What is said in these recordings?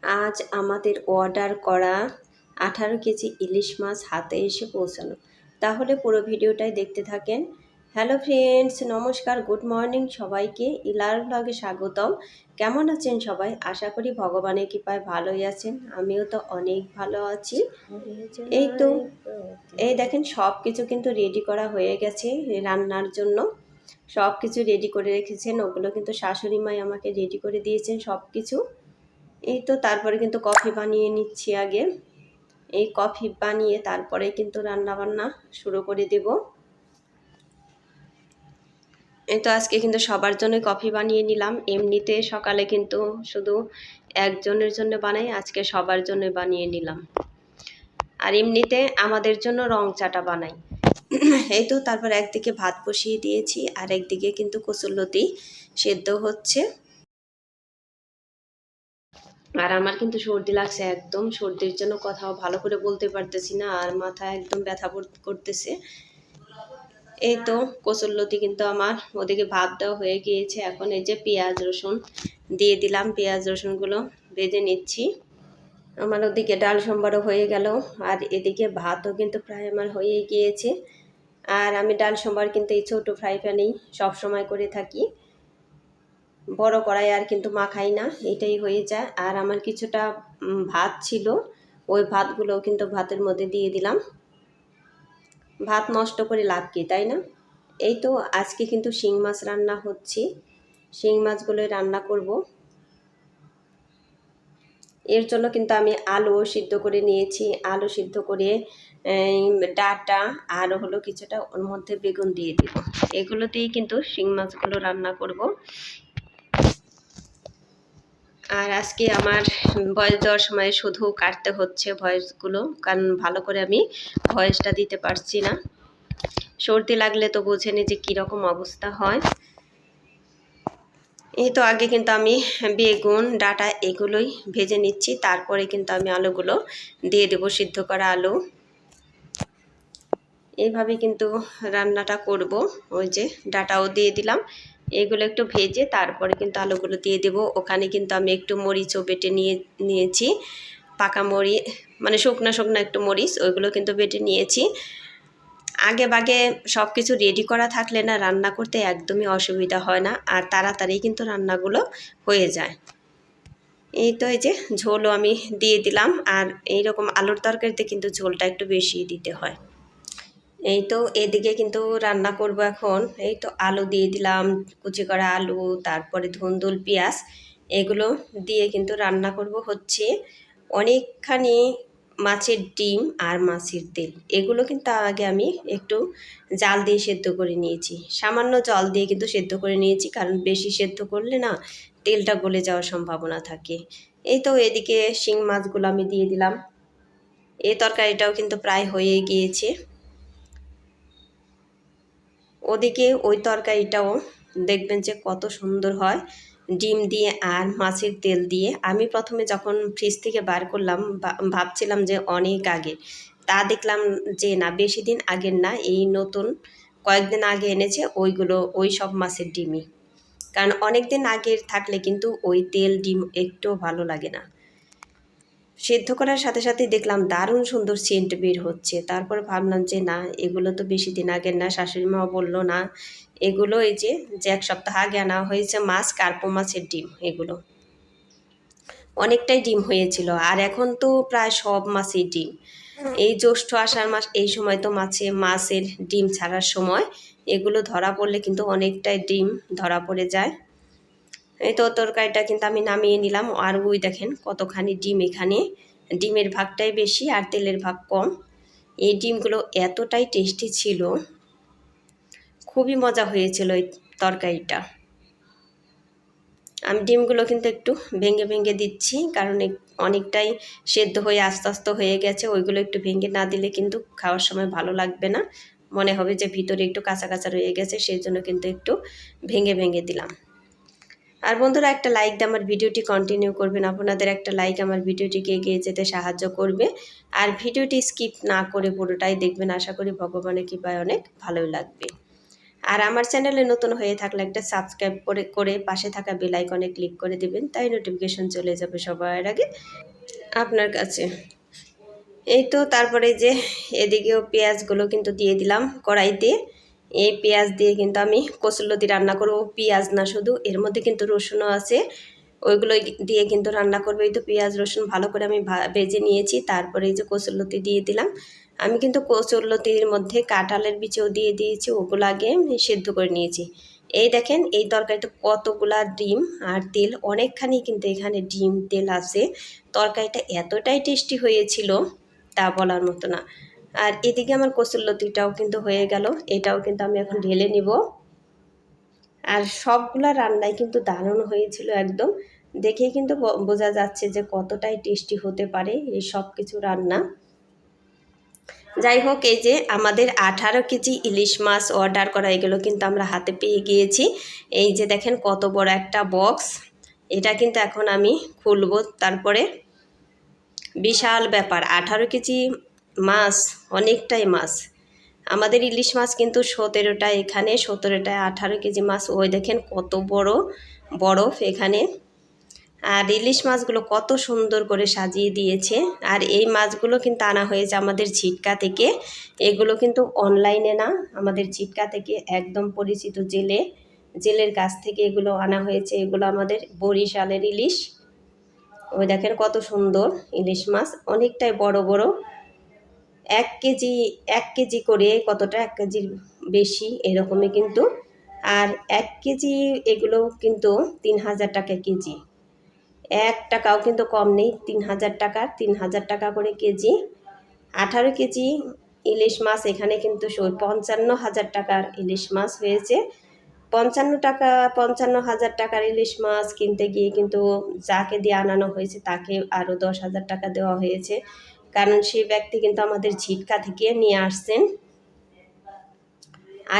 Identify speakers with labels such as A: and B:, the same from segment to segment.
A: আজ আমাদের অর্ডার করা 18 কেজি ইলিশ মাছ হাতে এসে পৌঁছানো। তাহলে পুরো ভিডিওটাই দেখতে থাকেন। হ্যালো ফ্রেন্ডস, নমস্কার, গুড মর্নিং সবাইকে। ইলার ব্লগে স্বাগতম। কেমন আছেন সবাই? আশা করি ভগবানের কৃপায় ভালোই আছেন। আমিও তো অনেক ভালো আছি। এই তো এই দেখেন সব কিছু কিন্তু রেডি করা হয়ে গেছে রান্নার জন্য। সব কিছু রেডি করে রেখেছেন, ওগুলো কিন্তু শাশুড়ি মাই আমাকে রেডি করে দিয়েছেন সব কিছু। এই তো তারপরে কিন্তু কফি বানিয়ে নিচ্ছি আগে। এই কফি বানিয়ে তারপরে কিন্তু রান্না বান্না শুরু করে দেব। এই তো আজকে কিন্তু সবার জন্য কফি বানিয়ে নিলাম। এমনিতে সকালে কিন্তু শুধু একজনের জন্য বানাই, আজকে সবার জন্য বানিয়ে নিলাম। আর এমনিতে আমাদের জন্য রং চাটা বানাই। এই তো তারপর একদিকে ভাত বসিয়ে দিয়েছি আর একদিকে কিন্তু কচুরলতি সেদ্ধ হচ্ছে। আর আমার কিন্তু সর্দি লাগছে, একদম সর্দির জন্য কথাও ভালো করে বলতে পারতেছি না, আর মাথা একদম ব্যথা করতেছে। এই তো কচুরলতি কিন্তু আমার ওদিকে ভাত দেওয়া হয়ে গিয়েছে। এখন এই যে পেঁয়াজ রসুন দিয়ে দিলাম, পেঁয়াজ রসুনগুলো ভেজে নিচ্ছি। আমার ওদিকে ডাল সম্বারও হয়ে গেল, আর এদিকে ভাতও কিন্তু প্রায় আমার হয়ে গিয়েছে। আর আমি ডাল সম্বার কিন্তু এই ছোটো ফ্রাই প্যানেই সবসময় করে থাকি, বড় কড়াই আর কিন্তু মাখাই না, এটাই হয়ে যায়। আর আমার কিছুটা ভাত ছিল, ওই ভাতগুলো কিন্তু ভাতের মধ্যে দিয়ে দিলাম। ভাত নষ্ট করে লাভ কি, তাই না? এই তো আজকে কিন্তু শিং মাছ রান্না হচ্ছে, শিং মাছগুলো রান্না করব। এর জন্য কিন্তু আমি আলু সিদ্ধ করে নিয়েছি, আলু সিদ্ধ করে ডাঁটা আর হলো কিছুটা ওর মধ্যে বেগুন দিয়ে দিব। এগুলো দিয়েই কিন্তু শিং মাছগুলো রান্না করব। আর আজকে আমার ভয়েস দেওয়ার সময় শুধু কাটতে হচ্ছে ভয়েসগুলো, কারণ ভালো করে আমি ভয়েসটা দিতে পারছি না। সর্দি লাগলে তো বোঝেনি যে কীরকম অবস্থা হয়। এই তো আগে কিন্তু আমি বেগুন ডাঁটা এগুলোই ভেজে নিচ্ছি, তারপরে কিন্তু আমি আলুগুলো দিয়ে দেবো, সিদ্ধ করা আলু। এইভাবে কিন্তু রান্নাটা করব। ওই যে ডাঁটাও দিয়ে দিলাম, এগুলো একটু ভেজে তারপরে কিন্তু আলুগুলো দিয়ে দেব। ওখানে কিন্তু আমি একটু মরিচও বেটে নিয়েছি, পাকা মরিচ মানে শুকনো শুকনো একটু মরিচ, ওইগুলো কিন্তু বেটে নিয়েছি। আগে ভাগে সব কিছু রেডি করা থাকলে না রান্না করতে একদমই অসুবিধা হয় না, আর তাড়াতাড়ি কিন্তু রান্নাগুলো হয়ে যায়। এই তো এই যে ঝোলও আমি দিয়ে দিলাম, আর এইরকম আলুর তরকারিতে কিন্তু ঝোলটা একটু বেশি দিতে হয়। এই তো এদিকে কিন্তু রান্না করব এখন। এই তো আলু দিয়ে দিলাম, কুচি করা আলু, তারপরে ধুন্দুল পেঁয়াজ, এগুলো দিয়ে কিন্তু রান্না করব হচ্ছে অনেকখানি মাছের ডিম আর মাছের তেল। এগুলো কিন্তু আগে আমি একটু জাল দিয়ে সেদ্ধ করে নিয়েছি, সামান্য জল দিয়ে কিন্তু সেদ্ধ করে নিয়েছি, কারণ বেশি সেদ্ধ করলে না তেলটা গলে যাওয়ার সম্ভাবনা থাকে। এই তো এদিকে শিং মাছগুলো আমি দিয়ে দিলাম। এই তরকারিটাও কিন্তু প্রায় হয়ে গিয়েছে। ওদিকে ওই তরকারিটাও দেখবেন যে কত সুন্দর হয় ডিম দিয়ে আর মাছের তেল দিয়ে। আমি প্রথমে যখন ফ্রিজ থেকে বার করলাম ভাবছিলাম যে অনেক আগে, তা দেখলাম যে না, বেশি দিন আগের না, এই নতুন কয়েকদিন আগে এনেছে ওইগুলো, ওই সব মাছের ডিমই। কারণ অনেক দিন আগের থাকলে কিন্তু ওই তেল ডিম একটুও ভালো লাগে না। সেদ্ধ করার সাথে সাথে দেখলাম দারুণ সুন্দর সেন্ট বের হচ্ছে। তারপর ভাবলাম যে না, এগুলো তো বেশি দিন আগের না। শাশুড়ি মাও বললো না, এগুলো এই যে 1 সপ্তাহ আগে আনা হয়েছে মাছ, কার্পো মাছের ডিম। এগুলো অনেকটাই ডিম হয়েছিল, আর এখন তো প্রায় সব মাছের ডিম। এই জ্যৈষ্ঠ আষাঢ় মাস, এই সময় তো মাছের ডিম ছাড়ার সময়, এগুলো ধরা পড়লে কিন্তু অনেকটাই ডিম ধরা পড়ে যায়। এই তো তরকারিটা কিন্তু আমি নামিয়ে নিলাম, আর ওই দেখেন কতখানি ডিম, এখানে ডিমের ভাগটাই বেশি আর তেলের ভাগ কম। এই ডিমগুলো এতটাই টেস্টি ছিল, খুবই মজা হয়েছিল এই তরকারিটা। আমি ডিমগুলো কিন্তু একটু ভেঙে ভেঙে দিচ্ছি, কারণ অনেকটাই সেদ্ধ হয়ে আস্তে আস্তে হয়ে গেছে। ওইগুলো একটু ভেঙে না দিলে কিন্তু খাওয়ার সময় ভালো লাগবে না, মনে হবে যে ভিতরে একটু কাঁচা কাঁচা রয়ে গেছে, সেই জন্য কিন্তু একটু ভেঙে ভেঙে দিলাম। আর বন্ধুরা, একটা লাইক দিয়ে আমার ভিডিওটি কন্টিনিউ করবেন। আপনাদের একটা লাইক আমার ভিডিওটিকে এগিয়ে যেতে সাহায্য করবে। আর ভিডিওটি স্কিপ না করে পুরোটাই দেখবেন, আশা করি ভগবানের কৃপায় অনেক ভালোই লাগবে। আর আমার চ্যানেলে নতুন হয়ে থাকলে একটা সাবস্ক্রাইব করে পাশে থাকা বেল আইকনে ক্লিক করে দিবেন, তাই নোটিফিকেশন চলে যাবে সবার আগে আপনার কাছে। এই তো তারপরে যে এদিকেও পেঁয়াজগুলো কিন্তু দিয়ে দিলাম কড়াইতে। এই পেঁয়াজ দিয়ে কিন্তু আমি কচুরলতি রান্না করব, পেঁয়াজ না শুধু, এর মধ্যে কিন্তু রসুনও আছে, ওইগুলো দিয়ে কিন্তু রান্না করবো। এই তো পেঁয়াজ রসুন ভালো করে আমি ভেজে নিয়েছি, তারপরে এই যে কচুরলতি দিয়ে দিলাম। আমি কিন্তু কচুরলতির মধ্যে কাঁঠালের বিচিও দিয়ে দিয়েছি, ওগুলো আগে সেদ্ধ করে নিয়েছি। এই দেখেন এই তরকারিতে কতগুলা ডিম আর তেল, অনেকখানি কিন্তু এখানে ডিম তেল আছে। তরকারিটা এতটাই টেস্টি হয়েছিল তা বলার মতো না। আর এদিকে আমার কচুরলতিটাও কিন্তু হয়ে গেল, এটাও কিন্তু আমি এখন ঢেলে নিব। আর সবগুলা রান্নাই কিন্তু দারুণ হয়েছিল একদম, দেখেই কিন্তু বোঝা যাচ্ছে যে কতটাই টেস্টি হতে পারে এই সব কিছু রান্না। যাই হোক, এই যে আমাদের 18 কেজি ইলিশ মাছ অর্ডার করা, এগুলো কিন্তু আমরা হাতে পেয়ে গিয়েছি। এই যে দেখেন কত বড় একটা বক্স, এটা কিন্তু এখন আমি খুলব। তারপরে বিশাল ব্যাপার, 18 কেজি মাছ, অনেকটাই মাছ। আমাদের ইলিশ মাছ কিন্তু 17টা, এখানে 17টায় 18 কেজি মাছ। ওই দেখেন কত বড় বরফ এখানে। আর ইলিশ মাছগুলো কত সুন্দর করে সাজিয়ে দিয়েছে। আর এই মাছগুলো কিন্তু আনা হয়েছে আমাদের ঝিটকা থেকে, এগুলো কিন্তু অনলাইনে না, আমাদের ঝিটকা থেকে একদম পরিচিত জেলের কাছ থেকে এগুলো আনা হয়েছে। এগুলো আমাদের বরিশালের ইলিশ। ওই দেখেন কত সুন্দর ইলিশ মাছ, অনেকটাই বড় বড়। 1 কেজি করে, কতটা 1 কেজির বেশি এরকমই কিন্তু। আর 1 কেজি এগুলো কিন্তু 3000 টাকা কেজি, 1 টাকাও কিন্তু কম নেই, 3000 টাকার, 3000 টাকা করে কেজি। 18 কেজি ইলিশ মাছ এখানে কিন্তু 55,000 টাকার ইলিশ মাছ হয়েছে। 55,000 টাকার ইলিশ মাছ কিনতে গিয়ে কিন্তু যাকে দিয়ে আনানো হয়েছে তাকে আরও 10,000 টাকা দেওয়া হয়েছে, কারণ সেই ব্যক্তি কিন্তু আমাদের ঝিটকা থেকে নিয়ে আসছেন।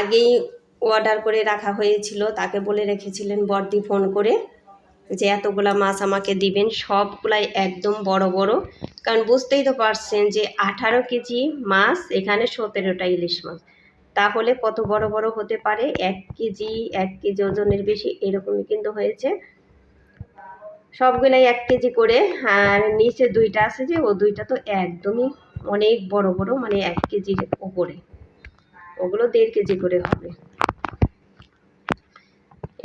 A: আগেই অর্ডার করে রাখা হয়েছিল, তাকে বলে রেখেছিলেন বড়দি ফোন করে যে এতগুলা মাছ আমাকে দিবেন, সবগুলাই একদম বড় বড়। কারণ বুঝতেই তো পারছেন যে 18 কেজি মাছ, এখানে 17টা ইলিশ মাছ, তাহলে কত বড় বড় হতে পারে। 1 কেজি ওজনের বেশি এরকমই কিন্তু হয়েছে, সবগুলাই 1 কেজি করে। আর নিচে 2টা আছে যে, ও 2টা তো একদমই অনেক বড় বড়, মানে 1 কেজির ওপরে, ওগুলো 1.5 কেজি করে হবে।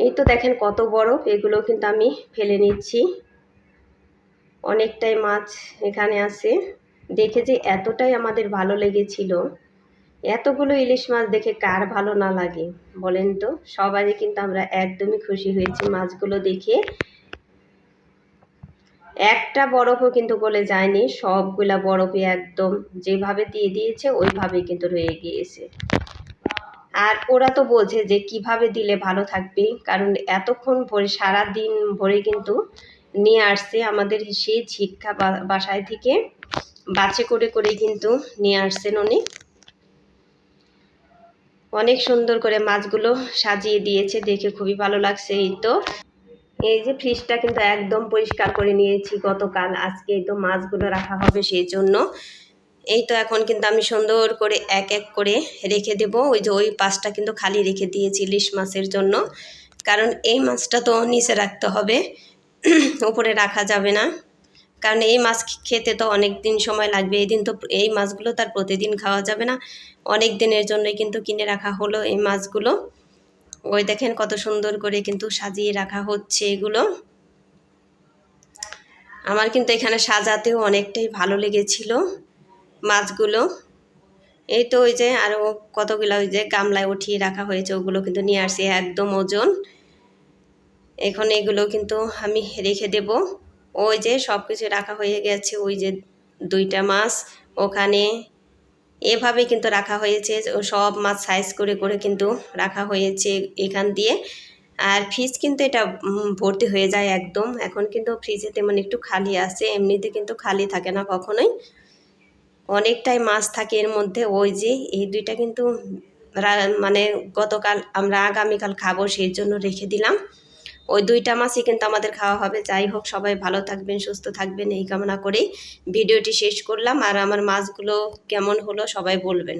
A: এই তো দেখেন কত বরফ, এগুলো কিন্তু আমি ফেলে নিচ্ছি। অনেকটাই মাছ এখানে আছে, দেখে যে এতটাই আমাদের ভালো লেগেছিল। এতগুলো ইলিশ মাছ দেখে কার ভালো না লাগে বলেন তো, সবারই কিন্তু আমরা একদমই খুশি হয়েছি মাছগুলো দেখে। একটা বরফও কিন্তু গলে যায়নি, সবগুলা বরফে একদম যেভাবে দিয়ে দিয়েছে ওইভাবেই কিন্তু রয়ে গিয়েছে। আর ওরা তো বোঝে যে কিভাবে দিলে ভালো থাকবে, কারণ এতক্ষণ ভরে সারা দিন ভরে কিন্তু নিয়ে আসছে আমাদের সেই ঝিটকা বাসায় থেকে, বাছে করে করে কিন্তু নিয়ে আসছেন উনি। অনেক সুন্দর করে মাছগুলো সাজিয়ে দিয়েছে, দেখে খুবই ভালো লাগছে। এই যে ফ্রিজটা কিন্তু একদম পরিষ্কার করে নিয়েছি গতকাল, আজকে এই তো মাছগুলো রাখা হবে সেই জন্য। এই তো এখন কিন্তু আমি সুন্দর করে এক এক করে রেখে দেব। ওই যে ওই পাশটা কিন্তু খালি রেখে দিয়েছি ইলিশ মাছের জন্য, কারণ এই মাছটা তো নিচে রাখতে হবে, উপরে রাখা যাবে না। কারণ এই মাছ খেতে তো অনেক দিন সময় লাগবে, এই দিন তো এই মাছগুলো তার প্রতিদিন খাওয়া যাবে না, অনেক দিনের জন্যই কিন্তু কিনে রাখা হলো এই মাছগুলো। ওই দেখেন কত সুন্দর করে কিন্তু সাজিয়ে রাখা হচ্ছে এগুলো। আমার কিন্তু এখানে সাজাতেও অনেকটাই ভালো লেগেছিল মাছগুলো। এই তো ওই যে আরও কতগুলো ওই যে গামলায় উঠিয়ে রাখা হয়েছে, ওগুলো কিন্তু নিয়ে আসছি একদম ওজন। এখন এগুলো কিন্তু আমি রেখে দেব। ওই যে সব কিছু রাখা হয়ে গেছে, ওই যে 2টা মাছ ওখানে এভাবে কিন্তু রাখা হয়েছে, সব মাছ সাইজ করে করে কিন্তু রাখা হয়েছে এখান দিয়ে। আর ফ্রিজ কিন্তু এটা ভর্তি হয়ে যায় একদম, এখন কিন্তু ফ্রিজে তেমন একটু খালি আছে, এমনিতে কিন্তু খালি থাকে না কখনোই, অনেকটাই মাছ থাকে এর মধ্যে। ওই যে এই 2টা কিন্তু মানে গতকাল আমরা আগামীকাল খাবো সেই জন্য রেখে দিলাম, ওই 2টা মাছই কিন্তু আমাদের খাওয়া হবে। যাই হোক, সবাই ভালো থাকবেন, সুস্থ থাকবেন এই কামনা করেই ভিডিওটি শেষ করলাম। আর আমার মাছগুলো কেমন হলো সবাই বলবেন।